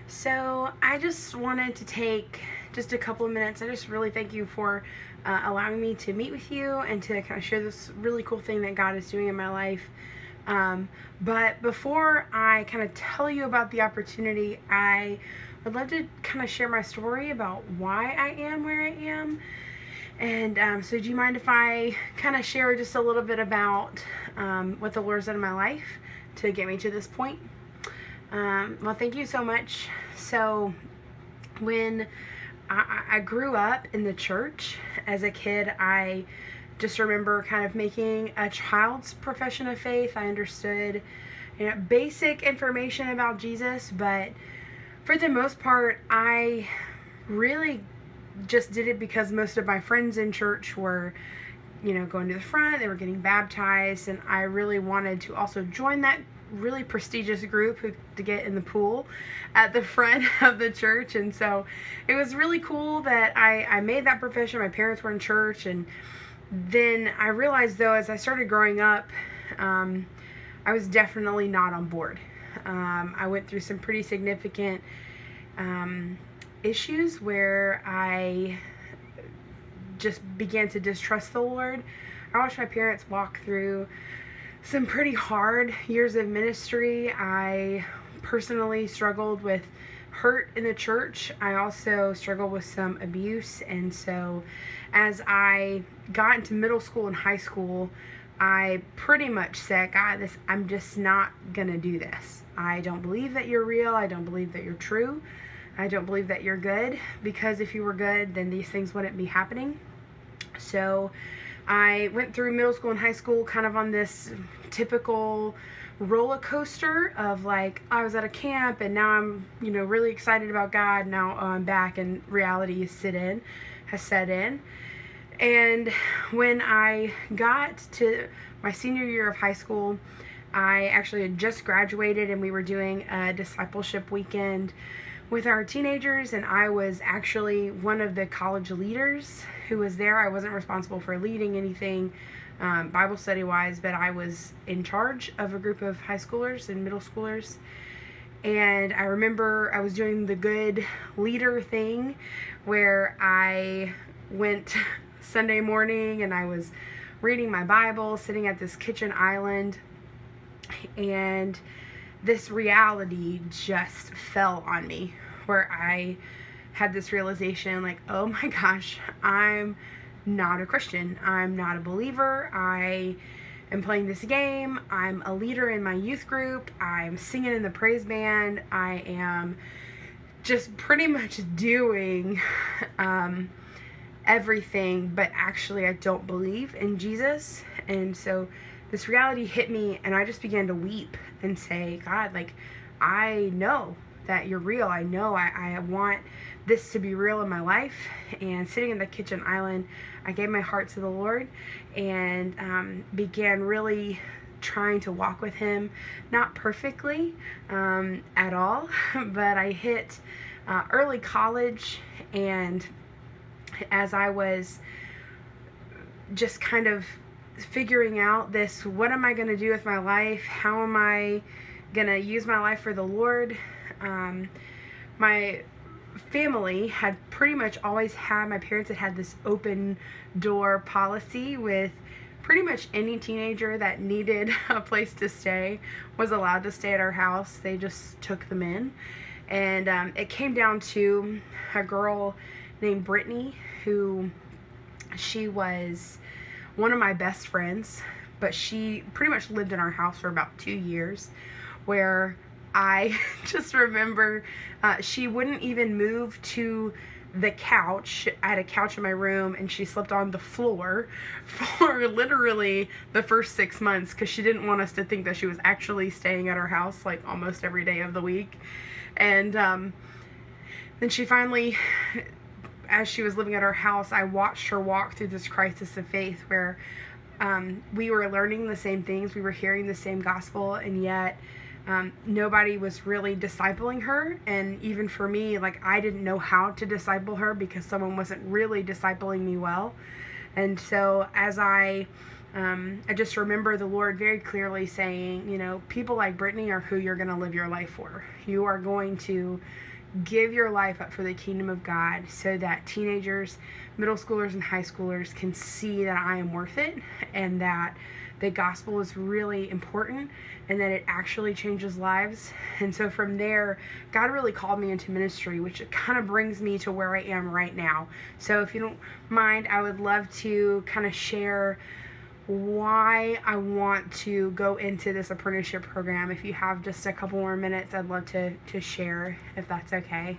So I just wanted to take just a couple of minutes. I just really thank you for allowing me to meet with you and to kind of share this really cool thing that God is doing in my life. But before I kind of tell you about the opportunity, I would love to kind of share my story about why I am where I am. And so do you mind if I kind of share just a little bit about what the Lord's done in my life to get me to this point? Well, thank you so much. So when I grew up in the church as a kid, I just remember kind of making a child's profession of faith. I understood, basic information about Jesus, but for the most part, I really just did it because most of my friends in church were, going to the front. They were getting baptized, and I really wanted to also join that really prestigious group to get in the pool at the front of the church. And so it was really cool that I made that profession. My parents were in church, and then I realized, though, as I started growing up, I was definitely not on board. I went through some pretty significant issues where I just began to distrust the Lord. I watched my parents walk through some pretty hard years of ministry. I personally struggled with hurt in the church. I also struggled with some abuse. And so as I got into middle school and high school, I pretty much said, God, I'm just not going to do this. I don't believe that you're real. I don't believe that you're true. I don't believe that you're good, because if you were good, then these things wouldn't be happening. So I went through middle school and high school kind of on this typical roller coaster of like, I was at a camp and now I'm, really excited about God. Now I'm back and reality has set in. And when I got to my senior year of high school, I actually had just graduated and we were doing a discipleship weekend with our teenagers, and I was actually one of the college leaders who was there. I wasn't responsible for leading anything Bible study wise, but I was in charge of a group of high schoolers and middle schoolers. And I remember I was doing the good leader thing where I went Sunday morning and I was reading my Bible, sitting at this kitchen island, and this reality just fell on me where I had this realization like, oh my gosh, I'm not a Christian. I'm not a believer. I am playing this game. I'm a leader in my youth group. I'm singing in the praise band. I am just pretty much doing everything, but actually I don't believe in Jesus. And so this reality hit me, and I just began to weep and say, God, I know that you're real. I know I want this to be real in my life. And sitting in the kitchen island, I gave my heart to the Lord and began really trying to walk with him, not perfectly at all, but I hit early college, and as I was just kind of figuring out this, what am I going to do with my life? How am I going to use my life for the Lord? My family had pretty much always had, my parents had this open door policy with pretty much any teenager that needed a place to stay was allowed to stay at our house. They just took them in. And it came down to a girl named Brittany, who she was one of my best friends, but she pretty much lived in our house for about 2 years, where I just remember she wouldn't even move to the couch. I had a couch in my room, and she slept on the floor for literally the first 6 months because she didn't want us to think that she was actually staying at our house like almost every day of the week. And then she finally, as she was living at our house, I watched her walk through this crisis of faith where we were learning the same things, we were hearing the same gospel, and yet nobody was really discipling her. And even for me, I didn't know how to disciple her because someone wasn't really discipling me well. And so as I I just remember the Lord very clearly saying, people like Brittany are who you're going to live your life for. You are going to give your life up for the kingdom of God so that teenagers, middle schoolers, and high schoolers can see that I am worth it, and that the gospel is really important, and that it actually changes lives. And so from there, God really called me into ministry, which kind of brings me to where I am right now. So if you don't mind, I would love to kind of share why I want to go into this apprenticeship program. If you have just a couple more minutes, I'd love to share, if that's okay.